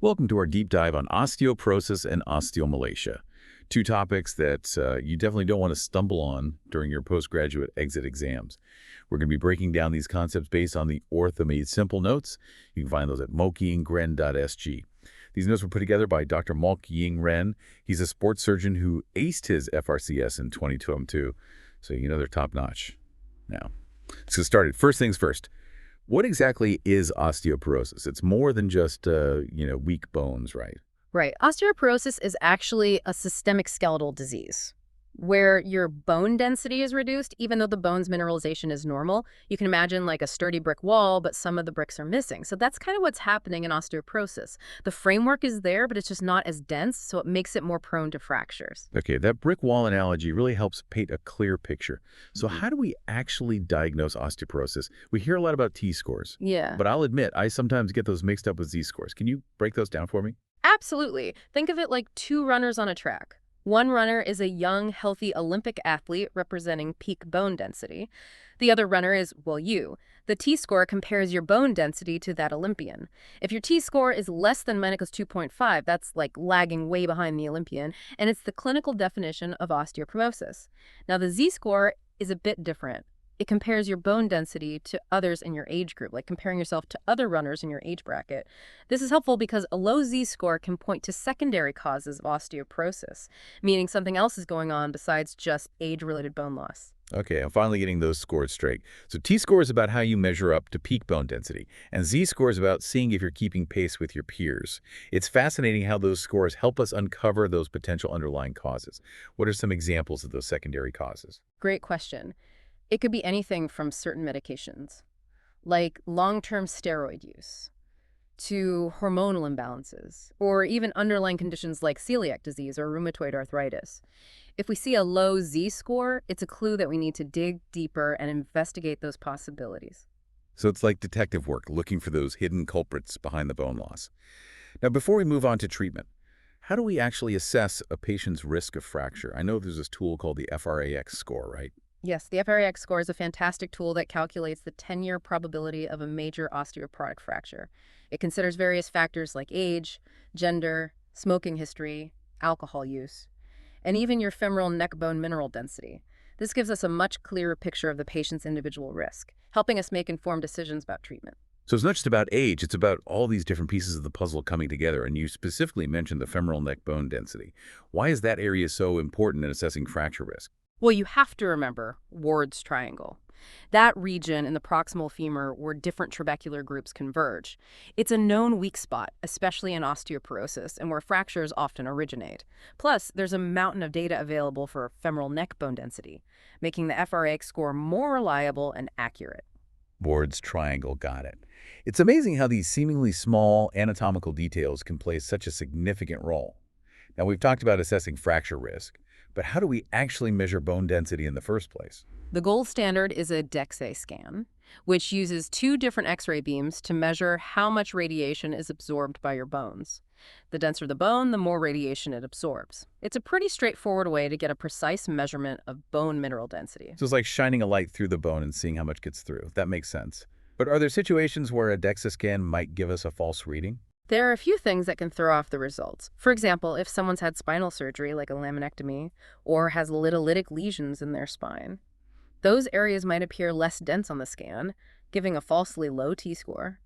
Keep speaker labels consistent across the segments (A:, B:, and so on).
A: Welcome to our deep dive on osteoporosis and osteomalacia, two topics that you definitely don't want to stumble on during your postgraduate exit exams. We're going to be breaking down these concepts based on the Orthopaedic simple notes. You can find those at mokyingren.sg. These notes were put together by Dr. Mokyingren. He's a sports surgeon who aced his FRCS in 2022, so you know they're top-notch. Now, let's get started. First things first. What exactly is osteoporosis? It's more than just, weak bones, right?
B: Right. Osteoporosis is actually a systemic skeletal disease where your bone density is reduced, even though the bone's mineralization is normal. You can imagine like a sturdy brick wall, but some of the bricks are missing. So that's kind of what's happening in osteoporosis. The framework is there, but it's just not as dense, so it makes it more prone to fractures.
A: Okay, that brick wall analogy really helps paint a clear picture. So how do we actually diagnose osteoporosis? We hear a lot about T-scores.
B: Yeah.
A: But I'll admit, I sometimes get those mixed up with Z-scores. Can you break those down for me?
B: Absolutely. Think of it like two runners on a track. One runner is a young, healthy Olympic athlete representing peak bone density. The other runner is, well, you. The T-score compares your bone density to that Olympian. If your T-score is less than minus 2.5, that's like lagging way behind the Olympian, and it's the clinical definition of osteoporosis. Now, the Z-score is a bit different. It compares your bone density to others in your age group, like comparing yourself to other runners in your age bracket. This is helpful because a low Z-score can point to secondary causes of osteoporosis, meaning something else is going on besides just age-related bone loss.
A: Okay, I'm finally getting those scores straight. So T-score is about how you measure up to peak bone density, and Z-score is about seeing if you're keeping pace with your peers. It's fascinating how those scores help us uncover those potential underlying causes. What are some examples of those secondary causes?
B: Great question. It could be anything from certain medications, like long-term steroid use, to hormonal imbalances, or even underlying conditions like celiac disease or rheumatoid arthritis. If we see a low Z-score, it's a clue that we need to dig deeper and investigate those possibilities.
A: So it's like detective work, looking for those hidden culprits behind the bone loss. Now, before we move on to treatment, how do we actually assess a patient's risk of fracture? I know there's this tool called the FRAX score, right?
B: Yes, the FRCS score is a fantastic tool that calculates the 10-year probability of a major osteoporotic fracture. It considers various factors like age, gender, smoking history, alcohol use, and even your femoral neck bone mineral density. This gives us a much clearer picture of the patient's individual risk, helping us make informed decisions about treatment.
A: So it's not just about age, it's about all these different pieces of the puzzle coming together, and you specifically mentioned the femoral neck bone density. Why is that area so important in assessing fracture risk?
B: Well, you have to remember Ward's triangle. That region in the proximal femur where different trabecular groups converge. It's a known weak spot, especially in osteoporosis, and where fractures often originate. Plus, there's a mountain of data available for femoral neck bone density, making the FRA score more reliable and accurate.
A: Ward's triangle, got it. It's amazing how these seemingly small anatomical details can play such a significant role. Now, we've talked about assessing fracture risk, but how do we actually measure bone density in the first place?
B: The gold standard is a DEXA scan, which uses two different X-ray beams to measure how much radiation is absorbed by your bones. The denser the bone, the more radiation it absorbs. It's a pretty straightforward way to get a precise measurement of bone mineral density.
A: So it's like shining a light through the bone and seeing how much gets through. That makes sense. But are there situations where a DEXA scan might give us a false reading?
B: There are a few things that can throw off the results. For example, if someone's had spinal surgery like a laminectomy or has lytic lesions in their spine, those areas might appear less dense on the scan, giving a falsely low T-score.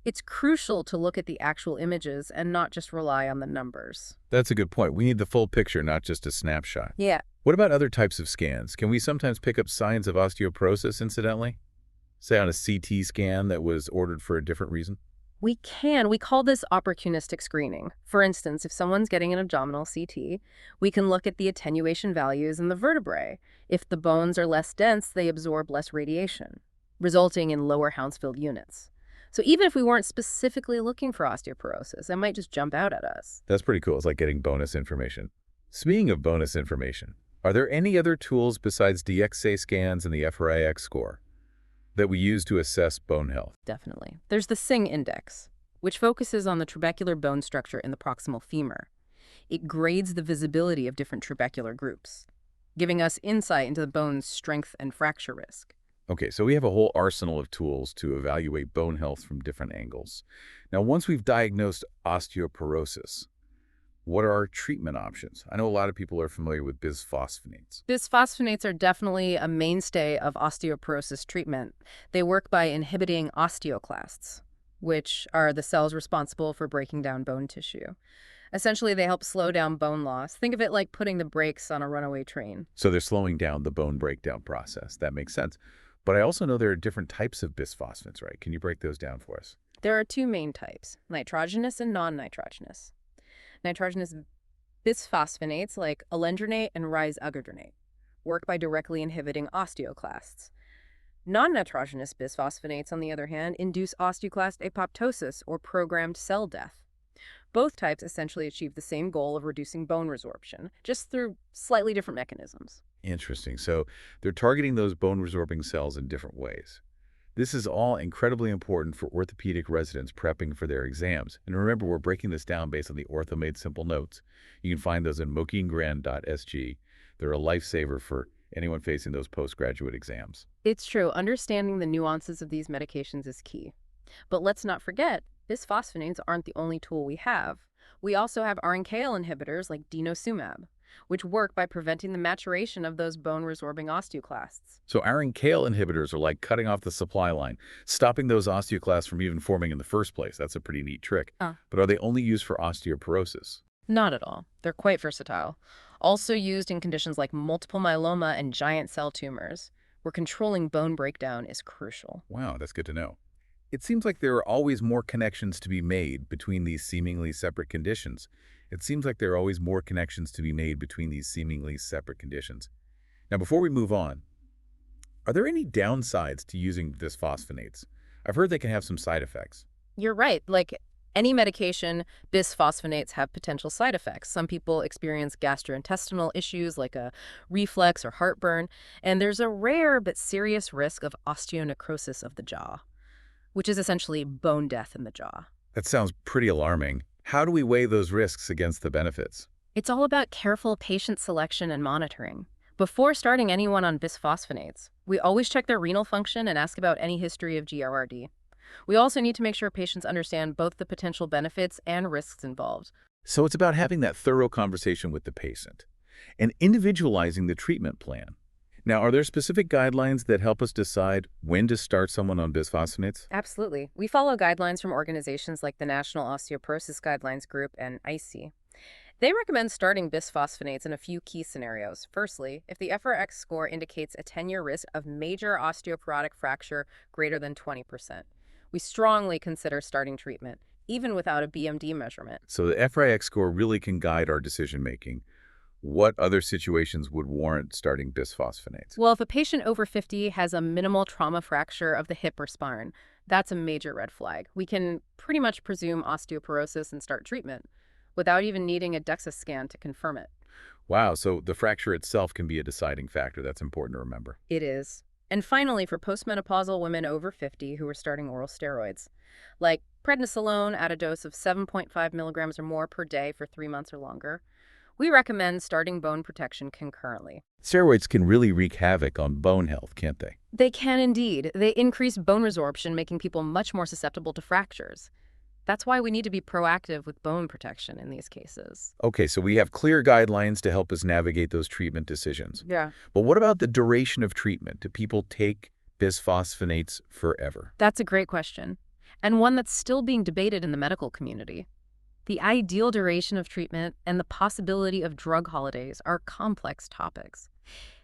B: It's crucial to look at the actual images and not just rely on the numbers.
A: That's a good point. We need the full picture, not just a snapshot.
B: Yeah.
A: What about other types of scans? Can we sometimes pick up signs of osteoporosis incidentally? Say on a CT scan that was ordered for a different reason?
B: We can. We call this opportunistic screening. For instance, if someone's getting an abdominal CT, we can look at the attenuation values in the vertebrae. If the bones are less dense, they absorb less radiation, resulting in lower Hounsfield units. So even if we weren't specifically looking for osteoporosis, it might just jump out at us.
A: That's pretty cool. It's like getting bonus information. Speaking of bonus information, are there any other tools besides DXA scans and the FRAX score that we use to assess bone health?
B: Definitely. There's the SING index, which focuses on the trabecular bone structure in the proximal femur. It grades the visibility of different trabecular groups, giving us insight into the bone's strength and fracture risk.
A: Okay, so we have a whole arsenal of tools to evaluate bone health from different angles. Now, once we've diagnosed osteoporosis, what are our treatment options? I know a lot of people are familiar with bisphosphonates.
B: Bisphosphonates are definitely a mainstay of osteoporosis treatment. They work by inhibiting osteoclasts, which are the cells responsible for breaking down bone tissue. Essentially, they help slow down bone loss. Think of it like putting the brakes on a runaway train.
A: So they're slowing down the bone breakdown process. That makes sense. But I also know there are different types of bisphosphonates, right? Can you break those down for us?
B: There are two main types, nitrogenous and non-nitrogenous. Nitrogenous bisphosphonates like alendronate and risogardronate work by directly inhibiting osteoclasts. Non-nitrogenous bisphosphonates, on the other hand, induce osteoclast apoptosis or programmed cell death. Both types essentially achieve the same goal of reducing bone resorption, just through slightly different mechanisms.
A: Interesting. So they're targeting those bone-resorbing cells in different ways. This is all incredibly important for orthopedic residents prepping for their exams. And remember, we're breaking this down based on the Ortho Made Simple notes. You can find those in mokyingren.sg. They're a lifesaver for anyone facing those postgraduate exams.
B: It's true, understanding the nuances of these medications is key. But let's not forget, bisphosphonates aren't the only tool we have. We also have RNKL inhibitors like denosumab, which work by preventing the maturation of those bone-resorbing osteoclasts.
A: So iron kale inhibitors are like cutting off the supply line, stopping those osteoclasts from even forming in the first place. That's a pretty neat trick. But are they only used for osteoporosis?
B: Not at all. They're quite versatile. Also used in conditions like multiple myeloma and giant cell tumors, where controlling bone breakdown is crucial.
A: Wow, that's good to know. It seems like there are always more connections to be made between these seemingly separate conditions. Now, before we move on, are there any downsides to using bisphosphonates? I've heard they can have some side effects.
B: You're right. Like any medication, bisphosphonates have potential side effects. Some people experience gastrointestinal issues like a reflux or heartburn, and there's a rare but serious risk of osteonecrosis of the jaw, which is essentially bone death in the jaw.
A: That sounds pretty alarming. How do we weigh those risks against the benefits?
B: It's all about careful patient selection and monitoring. Before starting anyone on bisphosphonates, we always check their renal function and ask about any history of GRRD. We also need to make sure patients understand both the potential benefits and risks involved.
A: So it's about having that thorough conversation with the patient and individualizing the treatment plan. Now, are there specific guidelines that help us decide when to start someone on bisphosphonates?
B: Absolutely. We follow guidelines from organizations like the National Osteoporosis Guidelines Group and ICE. They recommend starting bisphosphonates in a few key scenarios. Firstly, if the FRX score indicates a 10-year risk of major osteoporotic fracture greater than 20%. We strongly consider starting treatment, even without a BMD measurement.
A: So the FRX score really can guide our decision-making. What other situations would warrant starting bisphosphonates?
B: Well, if a patient over 50 has a minimal trauma fracture of the hip or spine, that's a major red flag. We can pretty much presume osteoporosis and start treatment without even needing a DEXA scan to confirm it.
A: Wow, so the fracture itself can be a deciding factor. That's important to remember.
B: It is. And finally, for postmenopausal women over 50 who are starting oral steroids, like prednisolone at a dose of 7.5 milligrams or more per day for 3 months or longer, we recommend starting bone protection concurrently.
A: Steroids can really wreak havoc on bone health, can't they?
B: They can indeed. They increase bone resorption, making people much more susceptible to fractures. That's why we need to be proactive with bone protection in these cases.
A: Okay, so we have clear guidelines to help us navigate those treatment decisions.
B: Yeah.
A: But what about the duration of treatment? Do people take bisphosphonates forever?
B: That's a great question, and one that's still being debated in the medical community. The ideal duration of treatment and the possibility of drug holidays are complex topics.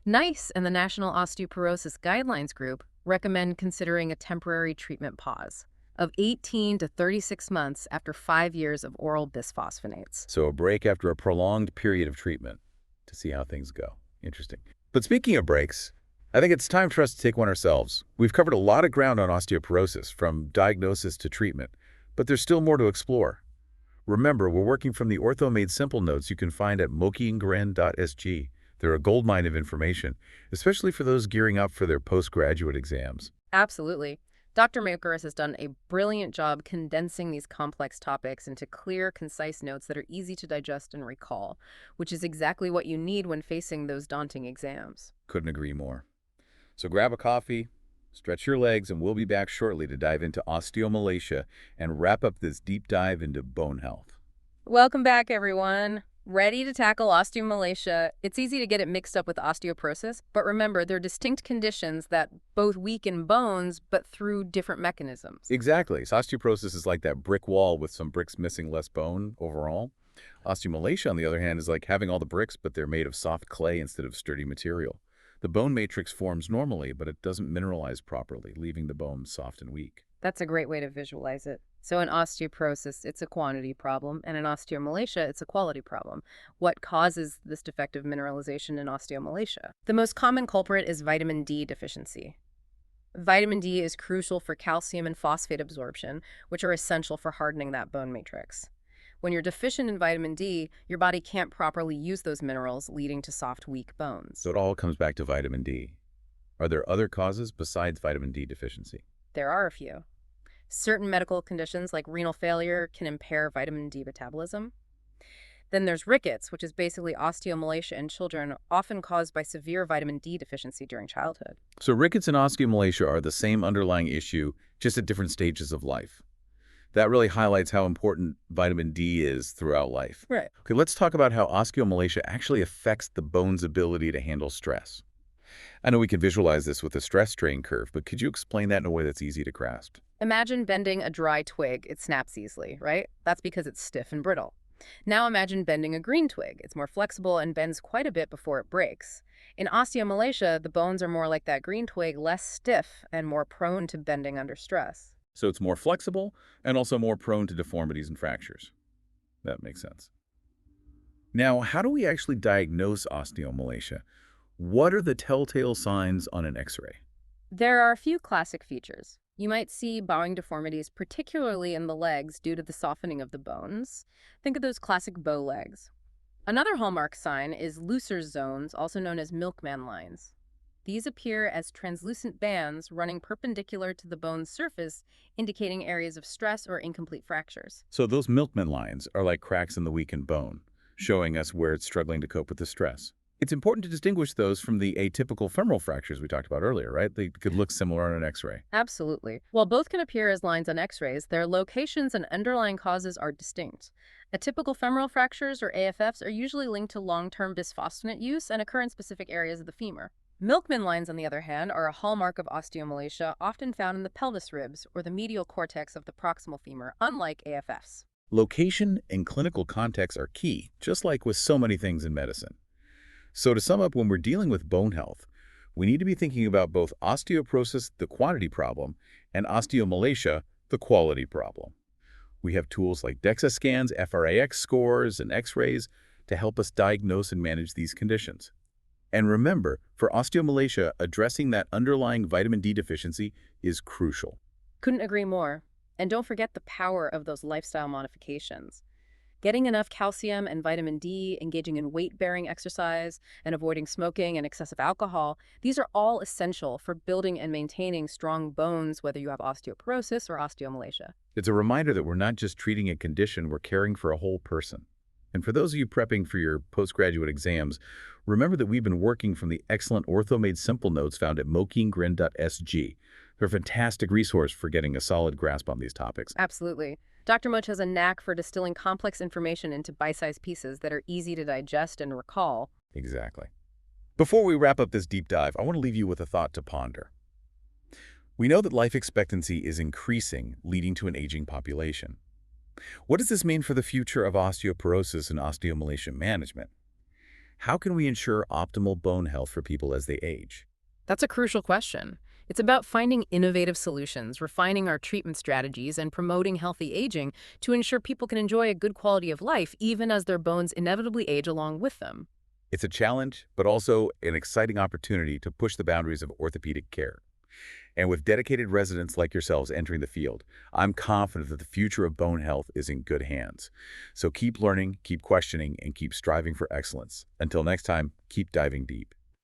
B: NICE and the National Osteoporosis Guidelines Group recommend considering a temporary treatment pause of 18 to 36 months after 5 years of oral bisphosphonates.
A: So a break after a prolonged period of treatment to see how things go. Interesting. But speaking of breaks, I think it's time for us to take one ourselves. We've covered a lot of ground on osteoporosis, from diagnosis to treatment, but there's still more to explore. Remember, we're working from the Ortho Made Simple notes you can find at mokyingren.sg. They're a goldmine of information, especially for those gearing up for their postgraduate exams.
B: Absolutely. Dr. Makeris has done a brilliant job condensing these complex topics into clear, concise notes that are easy to digest and recall, which is exactly what you need when facing those daunting exams.
A: Couldn't agree more. So grab a coffee, Stretch your legs, and we'll be back shortly to dive into osteomalacia and wrap up this deep dive into bone health.
B: Welcome back, everyone. Ready to tackle osteomalacia? It's easy to get it mixed up with osteoporosis, but remember, they're distinct conditions that both weaken bones, but through different mechanisms.
A: Exactly. So osteoporosis is like that brick wall with some bricks missing less bone overall. Osteomalacia, on the other hand, is like having all the bricks, but they're made of soft clay instead of sturdy material. The bone matrix forms normally, but it doesn't mineralize properly, leaving the bone soft and weak.
B: That's a great way to visualize it. So in osteoporosis, it's a quantity problem, and in osteomalacia, it's a quality problem. What causes this defective mineralization in osteomalacia? The most common culprit is vitamin D deficiency. Vitamin D is crucial for calcium and phosphate absorption, which are essential for hardening that bone matrix. When you're deficient in vitamin D, your body can't properly use those minerals, leading to soft, weak bones.
A: So it all comes back to vitamin D. Are there other causes besides vitamin D deficiency?
B: There are a few. Certain medical conditions like renal failure can impair vitamin D metabolism. Then there's rickets, which is basically osteomalacia in children, often caused by severe vitamin D deficiency during childhood.
A: So rickets and osteomalacia are the same underlying issue, just at different stages of life. That really highlights how important vitamin D is throughout life.
B: Right.
A: Okay, let's talk about how osteomalacia actually affects the bone's ability to handle stress. I know we can visualize this with a stress strain curve, but could you explain that in a way that's easy to grasp?
B: Imagine bending a dry twig. It snaps easily, right? That's because it's stiff and brittle. Now imagine bending a green twig. It's more flexible and bends quite a bit before it breaks. In osteomalacia, the bones are more like that green twig, less stiff and more prone to bending under stress.
A: So it's more flexible and also more prone to deformities and fractures. That makes sense. Now, how do we actually diagnose osteomalacia? What are the telltale signs on an X-ray?
B: There are a few classic features. You might see bowing deformities, particularly in the legs due to the softening of the bones. Think of those classic bow legs. Another hallmark sign is looser zones, also known as milkman lines. These appear as translucent bands running perpendicular to the bone's surface, indicating areas of stress or incomplete fractures.
A: So those milkman lines are like cracks in the weakened bone, showing us where it's struggling to cope with the stress. It's important to distinguish those from the atypical femoral fractures we talked about earlier, right? They could look similar on an X-ray.
B: Absolutely. While both can appear as lines on X-rays, their locations and underlying causes are distinct. Atypical femoral fractures, or AFFs, are usually linked to long-term bisphosphonate use and occur in specific areas of the femur. Milkman lines, on the other hand, are a hallmark of osteomalacia, often found in the pelvis ribs or the medial cortex of the proximal femur, unlike AFFs.
A: Location and clinical context are key, just like with so many things in medicine. So to sum up, when we're dealing with bone health, we need to be thinking about both osteoporosis, the quantity problem, and osteomalacia, the quality problem. We have tools like DEXA scans, FRAX scores, and X-rays to help us diagnose and manage these conditions. And remember, for osteomalacia, addressing that underlying vitamin D deficiency is crucial.
B: Couldn't agree more. And don't forget the power of those lifestyle modifications. Getting enough calcium and vitamin D, engaging in weight-bearing exercise, and avoiding smoking and excessive alcohol, these are all essential for building and maintaining strong bones, whether you have osteoporosis or osteomalacia.
A: It's a reminder that we're not just treating a condition, we're caring for a whole person. And for those of you prepping for your postgraduate exams, remember that we've been working from the excellent Ortho Made Simple notes found at mokyingren.sg. They're a fantastic resource for getting a solid grasp on these topics.
B: Absolutely. Dr. Moch has a knack for distilling complex information into bite-sized pieces that are easy to digest and recall.
A: Exactly. Before we wrap up this deep dive, I want to leave you with a thought to ponder. We know that life expectancy is increasing, leading to an aging population. What does this mean for the future of osteoporosis and osteomalacia management? How can we ensure optimal bone health for people as they age?
B: That's a crucial question. It's about finding innovative solutions, refining our treatment strategies, and promoting healthy aging to ensure people can enjoy a good quality of life even as their bones inevitably age along with them.
A: It's a challenge, but also an exciting opportunity to push the boundaries of orthopedic care. And with dedicated residents like yourselves entering the field, I'm confident that the future of bone health is in good hands. So keep learning, keep questioning, and keep striving for excellence. Until next time, keep diving deep.